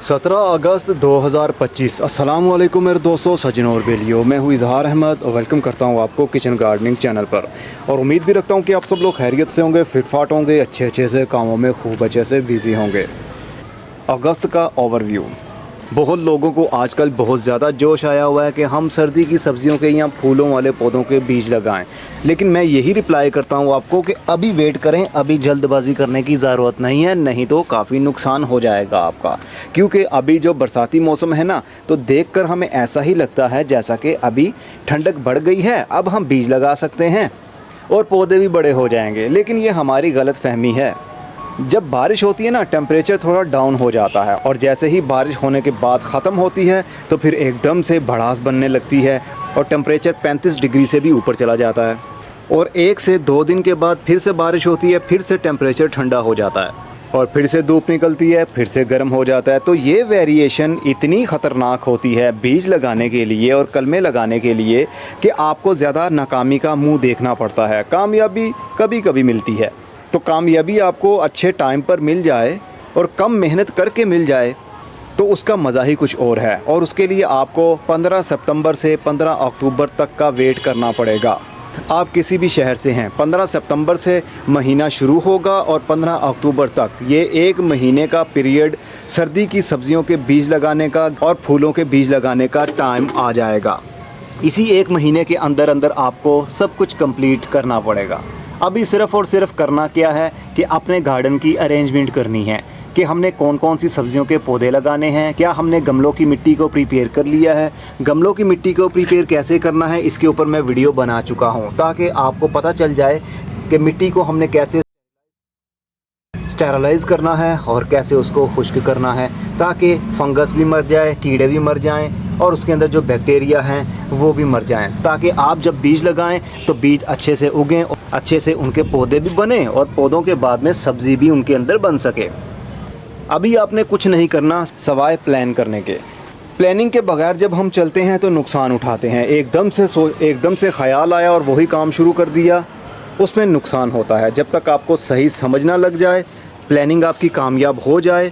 17 अगस्त 2025। अस्सलाम वालेकुम मेरे दोस्तों, सज्जनों और बेलियों। मैं हूँ इजहार अहमद और वेलकम करता हूँ आपको किचन गार्डनिंग चैनल पर। और उम्मीद भी रखता हूँ कि आप सब लोग खैरियत से होंगे, फिटफाट होंगे, अच्छे से कामों में खूब अच्छे से बिज़ी होंगे। अगस्त का ओवरव्यू। बहुत लोगों को आजकल बहुत ज़्यादा जोश आया हुआ है कि हम सर्दी की सब्जियों के या फूलों वाले पौधों के बीज लगाएं, लेकिन मैं यही रिप्लाई करता हूं आपको कि अभी वेट करें, अभी जल्दबाजी करने की ज़रूरत नहीं है, नहीं तो काफ़ी नुकसान हो जाएगा आपका। क्योंकि अभी जो बरसाती मौसम है ना, तो देखकर हमें ऐसा ही लगता है जैसा कि अभी ठंडक बढ़ गई है, अब हम बीज लगा सकते हैं और पौधे भी बड़े हो जाएंगे। लेकिन ये हमारी गलत फहमी है। जब बारिश होती है ना, टेम्परेचर थोड़ा डाउन हो जाता है और जैसे ही बारिश होने के बाद ख़त्म होती है तो फिर एकदम से भड़ास बनने लगती है और टेम्परेचर 35 डिग्री से भी ऊपर चला जाता है। और 1 से 2 दिन के बाद फिर से बारिश होती है, फिर से टेम्परेचर ठंडा हो जाता है और फिर से धूप निकलती है, फिर से गर्म हो जाता है। तो ये वेरिएशन इतनी ख़तरनाक होती है बीज लगाने के लिए और कलमे लगाने के लिए कि आपको ज़्यादा नाकामी का मुँह देखना पड़ता है। कामयाबी कभी कभी मिलती है, तो कामयाबी आपको अच्छे टाइम पर मिल जाए और कम मेहनत करके मिल जाए तो उसका मज़ा ही कुछ और है। और उसके लिए आपको 15 सितंबर से 15 अक्टूबर तक का वेट करना पड़ेगा। आप किसी भी शहर से हैं, 15 सितंबर से महीना शुरू होगा और 15 अक्टूबर तक ये 1 महीने का पीरियड सर्दी की सब्जियों के बीज लगाने का और फूलों के बीज लगाने का टाइम आ जाएगा। इसी 1 महीने के अंदर अंदर आपको सब कुछ कंप्लीट करना पड़ेगा। अभी सिर्फ़ और सिर्फ करना क्या है कि अपने गार्डन की अरेंजमेंट करनी है कि हमने कौन कौन सी सब्जियों के पौधे लगाने हैं। क्या हमने गमलों की मिट्टी को प्रिपेयर कर लिया है? गमलों की मिट्टी को प्रिपेयर कैसे करना है, इसके ऊपर मैं वीडियो बना चुका हूं, ताकि आपको पता चल जाए कि मिट्टी को हमने कैसे स्टेरलाइज़ करना है और कैसे उसको खुश्क करना है, ताकि फंगस भी मर जाए, कीड़े भी मर जाएं और उसके अंदर जो बैक्टीरिया हैं वो भी मर जाएं, ताकि आप जब बीज लगाएं तो बीज अच्छे से उगें, अच्छे से उनके पौधे भी बने और पौधों के बाद में सब्ज़ी भी उनके अंदर बन सके। अभी आपने कुछ नहीं करना सवाए प्लान करने के। प्लानिंग के बगैर जब हम चलते हैं तो नुकसान उठाते हैं। एकदम से ख्याल आया और वही काम शुरू कर दिया, उसमें नुकसान होता है। जब तक आपको सही समझना लग जाए, प्लानिंग आपकी कामयाब हो जाए,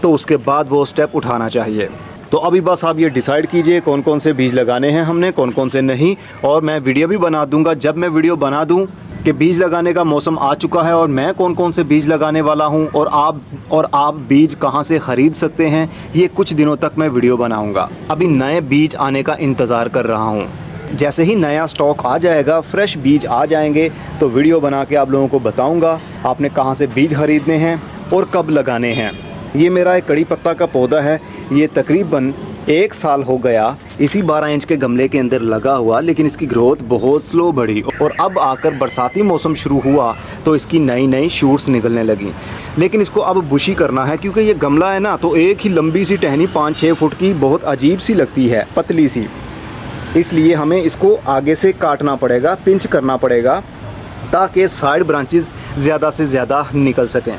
तो उसके बाद वो स्टेप उठाना चाहिए। तो अभी बस आप ये डिसाइड कीजिए कौन कौन से बीज लगाने हैं हमने, कौन कौन से नहीं। और मैं वीडियो भी बना दूंगा, जब मैं वीडियो बना दूं कि बीज लगाने का मौसम आ चुका है और मैं कौन कौन से बीज लगाने वाला हूं और आप बीज कहां से ख़रीद सकते हैं, ये कुछ दिनों तक मैं वीडियो बनाऊंगा। अभी नए बीज आने का इंतज़ार कर रहा हूं। जैसे ही नया स्टॉक आ जाएगा, फ्रेश बीज आ जाएंगे, तो वीडियो बना के आप लोगों को बताऊंगा आपने कहां से बीज ख़रीदने हैं और कब लगाने हैं। ये मेरा एक कड़ी पत्ता का पौधा है, ये तकरीबन 1 साल हो गया इसी 12 इंच के गमले के अंदर लगा हुआ, लेकिन इसकी ग्रोथ बहुत स्लो बढ़ी और अब आकर बरसाती मौसम शुरू हुआ तो इसकी नई नई शूट्स निकलने लगी। लेकिन इसको अब बुशी करना है, क्योंकि ये गमला है ना, तो एक ही लंबी सी टहनी 5-6 फुट की बहुत अजीब सी लगती है, पतली सी। इसलिए हमें इसको आगे से काटना पड़ेगा, पिंच करना पड़ेगा, ताकि साइड ब्रांचेस ज़्यादा से ज़्यादा निकल सकें।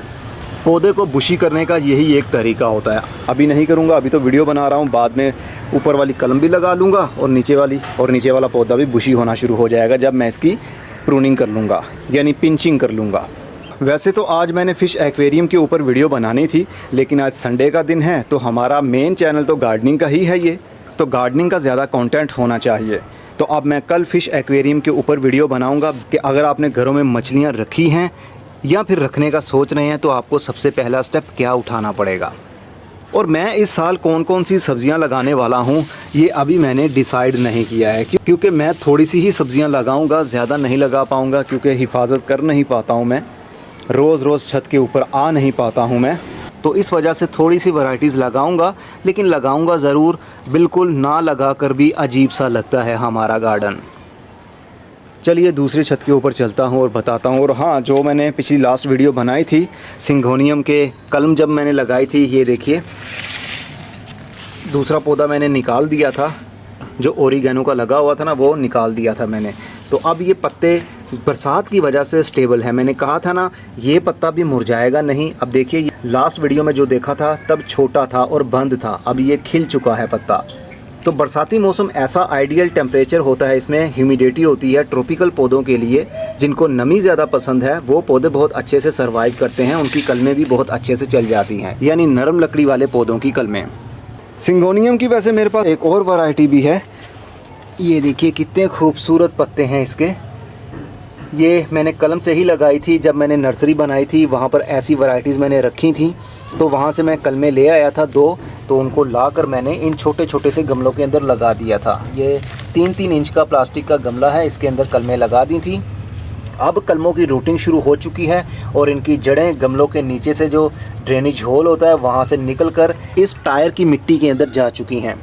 पौधे को बुशी करने का यही एक तरीका होता है। अभी नहीं करूँगा, अभी तो वीडियो बना रहा हूँ, बाद में ऊपर वाली कलम भी लगा लूँगा और नीचे वाला पौधा भी बुशी होना शुरू हो जाएगा जब मैं इसकी प्रूनिंग कर लूँगा, यानी पिंचिंग कर लूँगा। वैसे तो आज मैंने फ़िश एक्वेरियम के ऊपर वीडियो बनानी थी, लेकिन आज संडे का दिन है तो हमारा मेन चैनल तो गार्डनिंग का ही है, ये तो गार्डनिंग का ज़्यादा कंटेंट होना चाहिए। तो अब मैं कल फ़िश एक्वेरियम के ऊपर वीडियो बनाऊँगा कि अगर आपने घरों में मछलियाँ रखी हैं या फिर रखने का सोच रहे हैं तो आपको सबसे पहला स्टेप क्या उठाना पड़ेगा। और मैं इस साल कौन कौन सी सब्ज़ियां लगाने वाला हूं, ये अभी मैंने डिसाइड नहीं किया है, क्योंकि मैं थोड़ी सी ही सब्ज़ियां लगाऊंगा, ज़्यादा नहीं लगा पाऊंगा, क्योंकि हिफाजत कर नहीं पाता हूं मैं, रोज़ छत के ऊपर आ नहीं पाता हूं मैं, तो इस वजह से थोड़ी सी वैराइटीज़ लगाऊंगा। लेकिन लगाऊंगा ज़रूर, बिल्कुल ना लगा कर भी अजीब सा लगता है हमारा गार्डन। चलिए दूसरी छत के ऊपर चलता हूँ और बताता हूँ। और हाँ, जो मैंने पिछली लास्ट वीडियो बनाई थी सिंघोनियम के कलम जब मैंने लगाई थी, ये देखिए दूसरा पौधा मैंने निकाल दिया था, जो ओरिगेनो का लगा हुआ था ना, वो निकाल दिया था मैंने। तो अब ये पत्ते बरसात की वजह से स्टेबल है। मैंने कहा था ना ये पत्ता भी मुरझाएगा नहीं। अब देखिए लास्ट वीडियो में जो देखा था तब छोटा था और बंद था, अब ये खिल चुका है पत्ता। तो बरसाती मौसम ऐसा आइडियल टेम्परेचर होता है, इसमें ह्यूमिडिटी होती है। ट्रॉपिकल पौधों के लिए जिनको नमी ज़्यादा पसंद है वो पौधे बहुत अच्छे से सर्वाइव करते हैं, उनकी कलमें भी बहुत अच्छे से चल जाती हैं, यानी नरम लकड़ी वाले पौधों की कलमें। सिंगोनियम की वैसे मेरे पास एक और वैरायटी भी है। ये देखिए कितने खूबसूरत पत्ते हैं इसके। ये मैंने कलम से ही लगाई थी, जब मैंने नर्सरी बनाई थी वहाँ पर ऐसी वैरायटीज़ मैंने रखी थी, तो वहाँ से मैं कलमें ले आया था 2, तो उनको लाकर मैंने इन छोटे छोटे से गमलों के अंदर लगा दिया था। ये 3-3 इंच का प्लास्टिक का गमला है, इसके अंदर कलमें लगा दी थी। अब कलमों की रूटिंग शुरू हो चुकी है और इनकी जड़ें गमलों के नीचे से जो ड्रेनेज होल होता है वहाँ से निकलकर इस टायर की मिट्टी के अंदर जा चुकी हैं।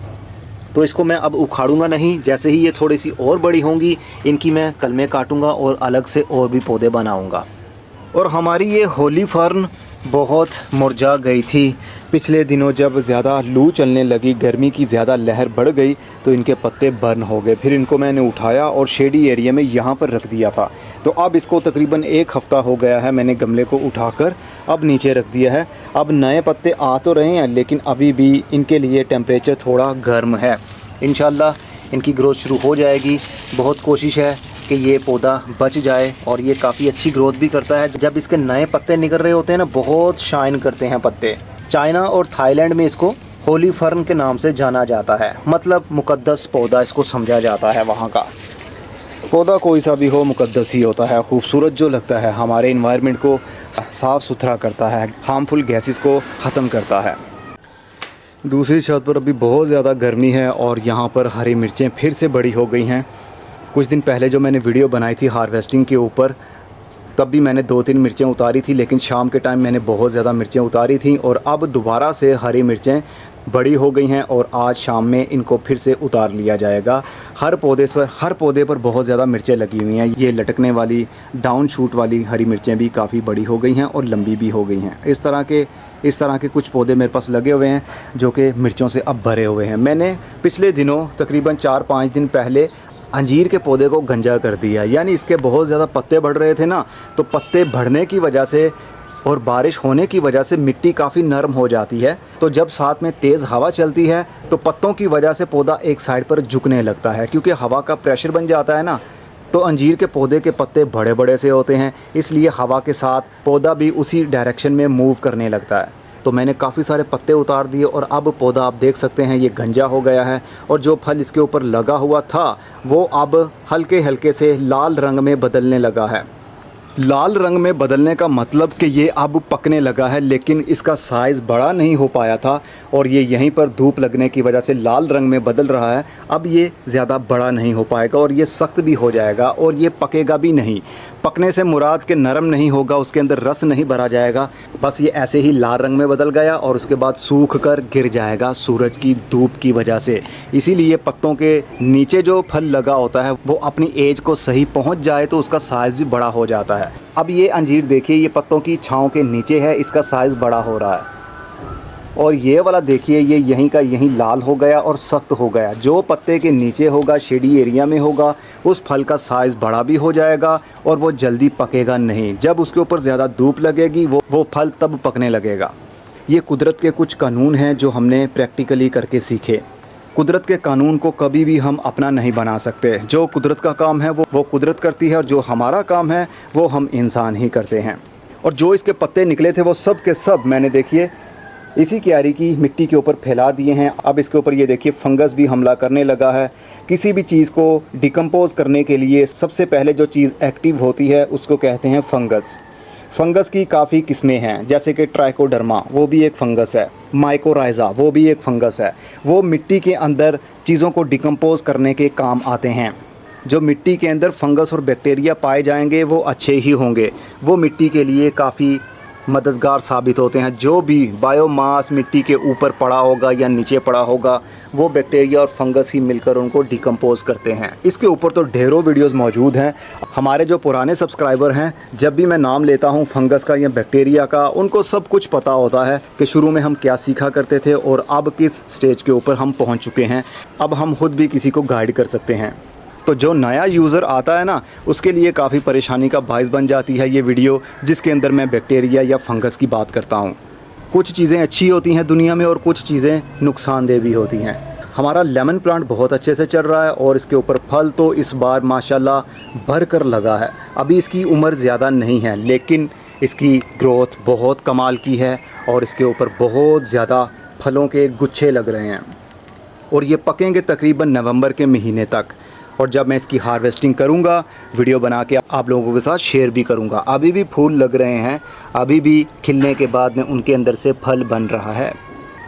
तो इसको मैं अब उखाड़ूंगा नहीं, जैसे ही ये थोड़ी सी और बड़ी होंगी इनकी मैं कलमें काटूंगा और अलग से और भी पौधे बनाऊंगा। और हमारी ये होली फर्न बहुत मुरझा गई थी पिछले दिनों, जब ज़्यादा लू चलने लगी, गर्मी की ज़्यादा लहर बढ़ गई तो इनके पत्ते बर्न हो गए। फिर इनको मैंने उठाया और शेडी एरिया में यहाँ पर रख दिया था। तो अब इसको तकरीबन 1 हफ़्ता हो गया है, मैंने गमले को उठाकर अब नीचे रख दिया है। अब नए पत्ते आ तो रहे हैं लेकिन अभी भी इनके लिए टेम्परेचर थोड़ा गर्म है। इंशाल्लाह इनकी ग्रोथ शुरू हो जाएगी। बहुत कोशिश है कि ये पौधा बच जाए और ये काफ़ी अच्छी ग्रोथ भी करता है। जब इसके नए पत्ते निकल रहे होते हैं ना, बहुत शाइन करते हैं पत्ते। चाइना और थाईलैंड में इसको होली फर्न के नाम से जाना जाता है, मतलब मुकद्दस पौधा इसको समझा जाता है। वहाँ का पौधा कोई सा भी हो मुकद्दस ही होता है, खूबसूरत जो लगता है, हमारे इन्वायरमेंट को साफ़ सुथरा करता है, हार्मफुल गैसेस को ख़त्म करता है। दूसरी छत पर अभी बहुत ज़्यादा गर्मी है और यहाँ पर हरी मिर्चें फिर से बड़ी हो गई हैं। कुछ दिन पहले जो मैंने वीडियो बनाई थी हार्वेस्टिंग के ऊपर, तब भी मैंने 2-3 मिर्चें उतारी थी, लेकिन शाम के टाइम मैंने बहुत ज़्यादा मिर्चें उतारी थी और अब दोबारा से हरी मिर्चें बड़ी हो गई हैं और आज शाम में इनको फिर से उतार लिया जाएगा। हर पौधे पर बहुत ज़्यादा मिर्चें लगी हुई हैं। ये लटकने वाली डाउन शूट वाली हरी मिर्चें भी काफ़ी बड़ी हो गई हैं और लंबी भी हो गई हैं। इस तरह के कुछ पौधे मेरे पास लगे हुए हैं जो कि मिर्चों से अब भरे हुए हैं। मैंने पिछले दिनों तकरीबन 4-5 दिन पहले अंजीर के पौधे को गंजा कर दिया, यानी इसके बहुत ज़्यादा पत्ते बढ़ रहे थे ना, तो पत्ते बढ़ने की वजह से और बारिश होने की वजह से मिट्टी काफ़ी नरम हो जाती है। तो जब साथ में तेज़ हवा चलती है तो पत्तों की वजह से पौधा एक साइड पर झुकने लगता है, क्योंकि हवा का प्रेशर बन जाता है ना। तो अंजीर के पौधे के पत्ते बड़े बड़े से होते हैं, इसलिए हवा के साथ पौधा भी उसी डायरेक्शन में मूव करने लगता है। तो मैंने काफ़ी सारे पत्ते उतार दिए और अब पौधा आप देख सकते हैं ये गंजा हो गया है और जो फल इसके ऊपर लगा हुआ था वो अब हल्के हल्के से लाल रंग में बदलने लगा है। लाल रंग में बदलने का मतलब कि ये अब पकने लगा है, लेकिन इसका साइज़ बड़ा नहीं हो पाया था और ये यहीं पर धूप लगने की वजह से लाल रंग में बदल रहा है। अब ये ज़्यादा बड़ा नहीं हो पाएगा और ये सख्त भी हो जाएगा और ये पकेगा भी नहीं। पकने से मुराद के नरम नहीं होगा, उसके अंदर रस नहीं भरा जाएगा, बस ये ऐसे ही लाल रंग में बदल गया और उसके बाद सूख कर गिर जाएगा सूरज की धूप की वजह से। इसीलिए पत्तों के नीचे जो फल लगा होता है वो अपनी एज को सही पहुंच जाए तो उसका साइज़ भी बड़ा हो जाता है। अब ये अंजीर देखिए, ये पत्तों की छाँव के नीचे है, इसका साइज़ बड़ा हो रहा है। और ये वाला देखिए, ये यहीं का यहीं लाल हो गया और सख्त हो गया। जो पत्ते के नीचे होगा, शेडी एरिया में होगा, उस फल का साइज़ बड़ा भी हो जाएगा और वो जल्दी पकेगा नहीं। जब उसके ऊपर ज़्यादा धूप लगेगी वो फल तब पकने लगेगा। ये कुदरत के कुछ कानून हैं जो हमने प्रैक्टिकली करके सीखे। कुदरत के कानून को कभी भी हम अपना नहीं बना सकते। जो कुदरत का काम है वो कुदरत करती है और जो हमारा काम है वो हम इंसान ही करते हैं। और जो इसके पत्ते निकले थे वो सब के सब मैंने देखिए इसी क्यारी की मिट्टी के ऊपर फैला दिए हैं। अब इसके ऊपर ये देखिए फंगस भी हमला करने लगा है। किसी भी चीज़ को डिकम्पोज करने के लिए सबसे पहले जो चीज़ एक्टिव होती है उसको कहते हैं फंगस। फंगस की काफ़ी किस्में हैं, जैसे कि ट्राइकोडर्मा वो भी एक फंगस है, माइकोराइज़ा वो भी एक फंगस है। वो मिट्टी के अंदर चीज़ों को डिकम्पोज करने के काम आते हैं। जो मिट्टी के अंदर फंगस और बैक्टीरिया पाए जाएंगे वो अच्छे ही होंगे, वो मिट्टी के लिए काफ़ी मददगार साबित होते हैं। जो भी बायोमास मिट्टी के ऊपर पड़ा होगा या नीचे पड़ा होगा वो बैक्टीरिया और फंगस ही मिलकर उनको डिकम्पोज करते हैं। इसके ऊपर तो ढेरों वीडियोस मौजूद हैं। हमारे जो पुराने सब्सक्राइबर हैं, जब भी मैं नाम लेता हूं फंगस का या बैक्टीरिया का, उनको सब कुछ पता होता है कि शुरू में हम क्या सीखा करते थे और अब किस स्टेज के ऊपर हम पहुँच चुके हैं। अब हम खुद भी किसी को गाइड कर सकते हैं। तो जो नया यूज़र आता है ना, उसके लिए काफ़ी परेशानी का बायस बन जाती है ये वीडियो, जिसके अंदर मैं बैक्टीरिया या फंगस की बात करता हूँ। कुछ चीज़ें अच्छी होती हैं दुनिया में और कुछ चीज़ें नुकसानदेह भी होती हैं। हमारा लेमन प्लांट बहुत अच्छे से चल रहा है और इसके ऊपर फल तो इस बार माशाल्लाह भर कर लगा है। अभी इसकी उम्र ज़्यादा नहीं है लेकिन इसकी ग्रोथ बहुत कमाल की है और इसके ऊपर बहुत ज़्यादा फलों के गुच्छे लग रहे हैं और ये पकेंगे तकरीबन नवंबर के महीने तक। और जब मैं इसकी हार्वेस्टिंग करूंगा वीडियो बना के आप लोगों के साथ शेयर भी करूंगा। अभी भी फूल लग रहे हैं, अभी भी खिलने के बाद में उनके अंदर से फल बन रहा है।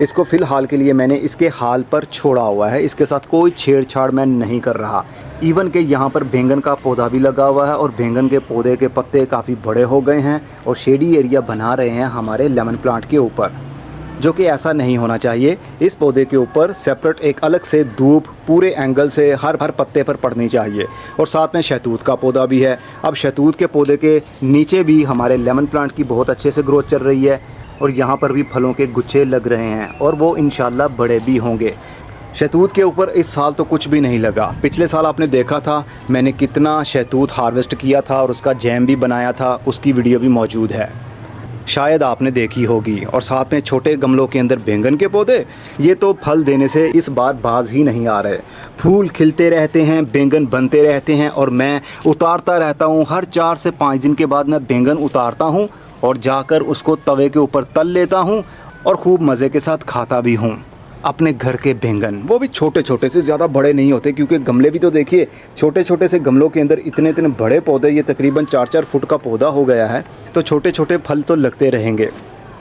इसको फ़िलहाल के लिए मैंने इसके हाल पर छोड़ा हुआ है, इसके साथ कोई छेड़छाड़ मैं नहीं कर रहा। इवन के यहाँ पर बैंगन का पौधा भी लगा हुआ है और बैंगन के पौधे के पत्ते काफ़ी बड़े हो गए हैं और शेडी एरिया बना रहे हैं हमारे लेमन प्लांट के ऊपर, जो कि ऐसा नहीं होना चाहिए। इस पौधे के ऊपर सेपरेट एक अलग से धूप पूरे एंगल से हर पत्ते पर पड़नी चाहिए। और साथ में शहतूत का पौधा भी है। अब शहतूत के पौधे के नीचे भी हमारे लेमन प्लांट की बहुत अच्छे से ग्रोथ चल रही है और यहाँ पर भी फलों के गुच्छे लग रहे हैं और वो इंशाल्लाह बड़े भी होंगे। शहतूत के ऊपर इस साल तो कुछ भी नहीं लगा। पिछले साल आपने देखा था मैंने कितना शहतूत हार्वेस्ट किया था और उसका जैम भी बनाया था, उसकी वीडियो भी मौजूद है, शायद आपने देखी होगी। और साथ में छोटे गमलों के अंदर बैंगन के पौधे, ये तो फल देने से इस बार बाज ही नहीं आ रहे। फूल खिलते रहते हैं, बैंगन बनते रहते हैं और मैं उतारता रहता हूँ। हर 4 से 5 दिन के बाद मैं बैंगन उतारता हूँ और जाकर उसको तवे के ऊपर तल लेता हूँ और खूब मज़े के साथ खाता भी हूँ। अपने घर के बैंगन, वो भी छोटे छोटे से, ज़्यादा बड़े नहीं होते क्योंकि गमले भी तो देखिए छोटे छोटे से गमलों के अंदर इतने इतने बड़े पौधे, ये तकरीबन 4-4 फुट का पौधा हो गया है। तो छोटे छोटे फल तो लगते रहेंगे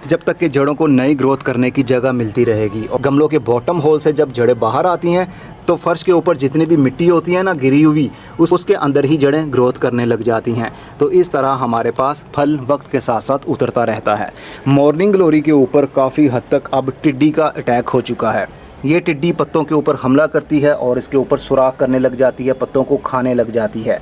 जब तक कि जड़ों को नई ग्रोथ करने की जगह मिलती रहेगी। और गमलों के बॉटम होल से जब जड़ें बाहर आती हैं तो फर्श के ऊपर जितनी भी मिट्टी होती है ना गिरी हुई, उसके अंदर ही जड़ें ग्रोथ करने लग जाती हैं। तो इस तरह हमारे पास फल वक्त के साथ साथ उतरता रहता है। मॉर्निंग ग्लोरी के ऊपर काफ़ी हद तक अब टिड्डी का अटैक हो चुका है। ये टिड्डी पत्तों के ऊपर हमला करती है और इसके ऊपर सुराख करने लग जाती है, पत्तों को खाने लग जाती है।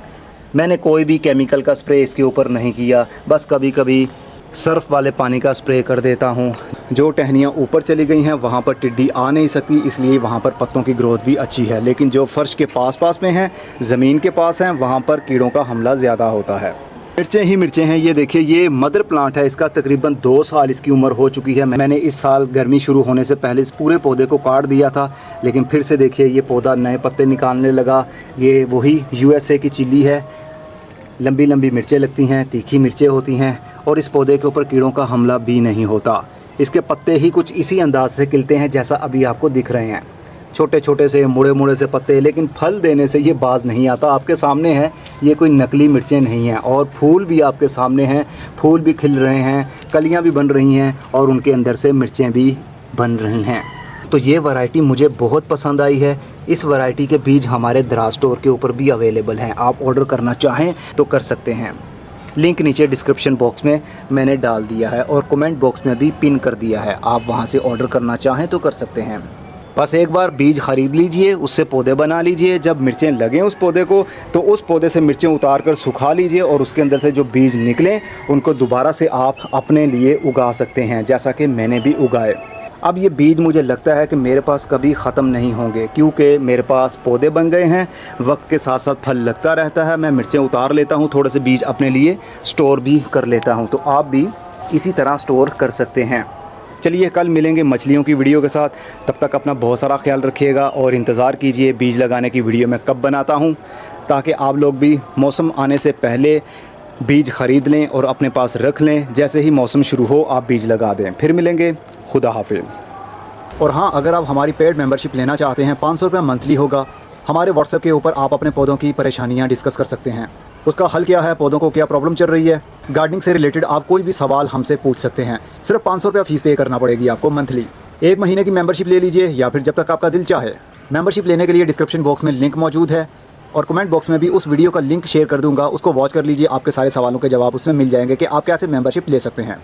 मैंने कोई भी केमिकल का स्प्रे इसके ऊपर नहीं किया, बस कभी कभी सर्फ वाले पानी का स्प्रे कर देता हूँ। जो टहनियाँ ऊपर चली गई हैं वहाँ पर टिड्डी आ नहीं सकती, इसलिए वहाँ पर पत्तों की ग्रोथ भी अच्छी है। लेकिन जो फर्श के पास में हैं, ज़मीन के पास हैं, वहाँ पर कीड़ों का हमला ज़्यादा होता है। मिर्चें ही मिर्चें हैं। ये देखिए, ये मदर प्लांट है, इसका तकरीबन 2 साल इसकी उम्र हो चुकी है। मैंने इस साल गर्मी शुरू होने से पहले इस पूरे पौधे को काट दिया था, लेकिन फिर से देखिए ये पौधा नए पत्ते निकालने लगा। ये वही USA की चिल्ली है, लंबी लंबी मिर्चें लगती हैं, तीखी मिर्चें होती हैं और इस पौधे के ऊपर कीड़ों का हमला भी नहीं होता। इसके पत्ते ही कुछ इसी अंदाज से खिलते हैं जैसा अभी आपको दिख रहे हैं, छोटे छोटे से मुड़े मुड़े से पत्ते, लेकिन फल देने से ये बाज नहीं आता। आपके सामने है, ये कोई नकली मिर्चें नहीं हैं। और फूल भी आपके सामने हैं, फूल भी खिल रहे हैं, कलियाँ भी बन रही हैं और उनके अंदर से मिर्चें भी बन रही हैं। तो ये वैरायटी मुझे बहुत पसंद आई है। इस वैरायटी के बीज हमारे दराज स्टोर के ऊपर भी अवेलेबल हैं, आप ऑर्डर करना चाहें तो कर सकते हैं। लिंक नीचे डिस्क्रिप्शन बॉक्स में मैंने डाल दिया है और कमेंट बॉक्स में भी पिन कर दिया है, आप वहां से ऑर्डर करना चाहें तो कर सकते हैं। बस एक बार बीज ख़रीद लीजिए, उससे पौधे बना लीजिए। जब मिर्चें लगें उस पौधे को तो उस पौधे से मिर्चें उतार कर सुखा लीजिए और उसके अंदर से जो बीज निकलें उनको दोबारा से आप अपने लिए उगा सकते हैं, जैसा कि मैंने भी उगाए। अब ये बीज मुझे लगता है कि मेरे पास कभी ख़त्म नहीं होंगे क्योंकि मेरे पास पौधे बन गए हैं, वक्त के साथ साथ फल लगता रहता है। मैं मिर्चें उतार लेता हूँ, थोड़े से बीज अपने लिए स्टोर भी कर लेता हूँ, तो आप भी इसी तरह स्टोर कर सकते हैं। चलिए कल मिलेंगे मछलियों की वीडियो के साथ, तब तक अपना बहुत सारा ख्याल रखिएगा और इंतज़ार कीजिए बीज लगाने की वीडियो मैं कब बनाता हूँ, ताकि आप लोग भी मौसम आने से पहले बीज ख़रीद लें और अपने पास रख लें। जैसे ही मौसम शुरू हो आप बीज लगा दें। फिर मिलेंगे, खुदा हाफिज़। और हाँ, अगर आप हमारी पेड मेंबरशिप लेना चाहते हैं, 500 रुपये मंथली होगा। हमारे व्हाट्सएप के ऊपर आप अपने पौधों की परेशानियाँ डिस्कस कर सकते हैं, उसका हल क्या है, पौधों को क्या प्रॉब्लम चल रही है, गार्डनिंग से रिलेटेड आप कोई भी सवाल हमसे पूछ सकते हैं। सिर्फ 500 रुपये फ़ीस पे करना पड़ेगी आपको मंथली। 1 महीने की मेंबरशिप ले लीजिए या फिर जब तक आपका दिल चाहे। मेंबरशिप लेने के लिए डिस्क्रिप्शन बॉक्स में लिंक मौजूद है और कमेंट बॉक्स में भी उस वीडियो का लिंक शेयर कर दूंगा, उसको वॉच कर लीजिए। आपके सारे सवालों के जवाब उसमें मिल जाएंगे कि आप कैसे मेंबरशिप ले सकते हैं।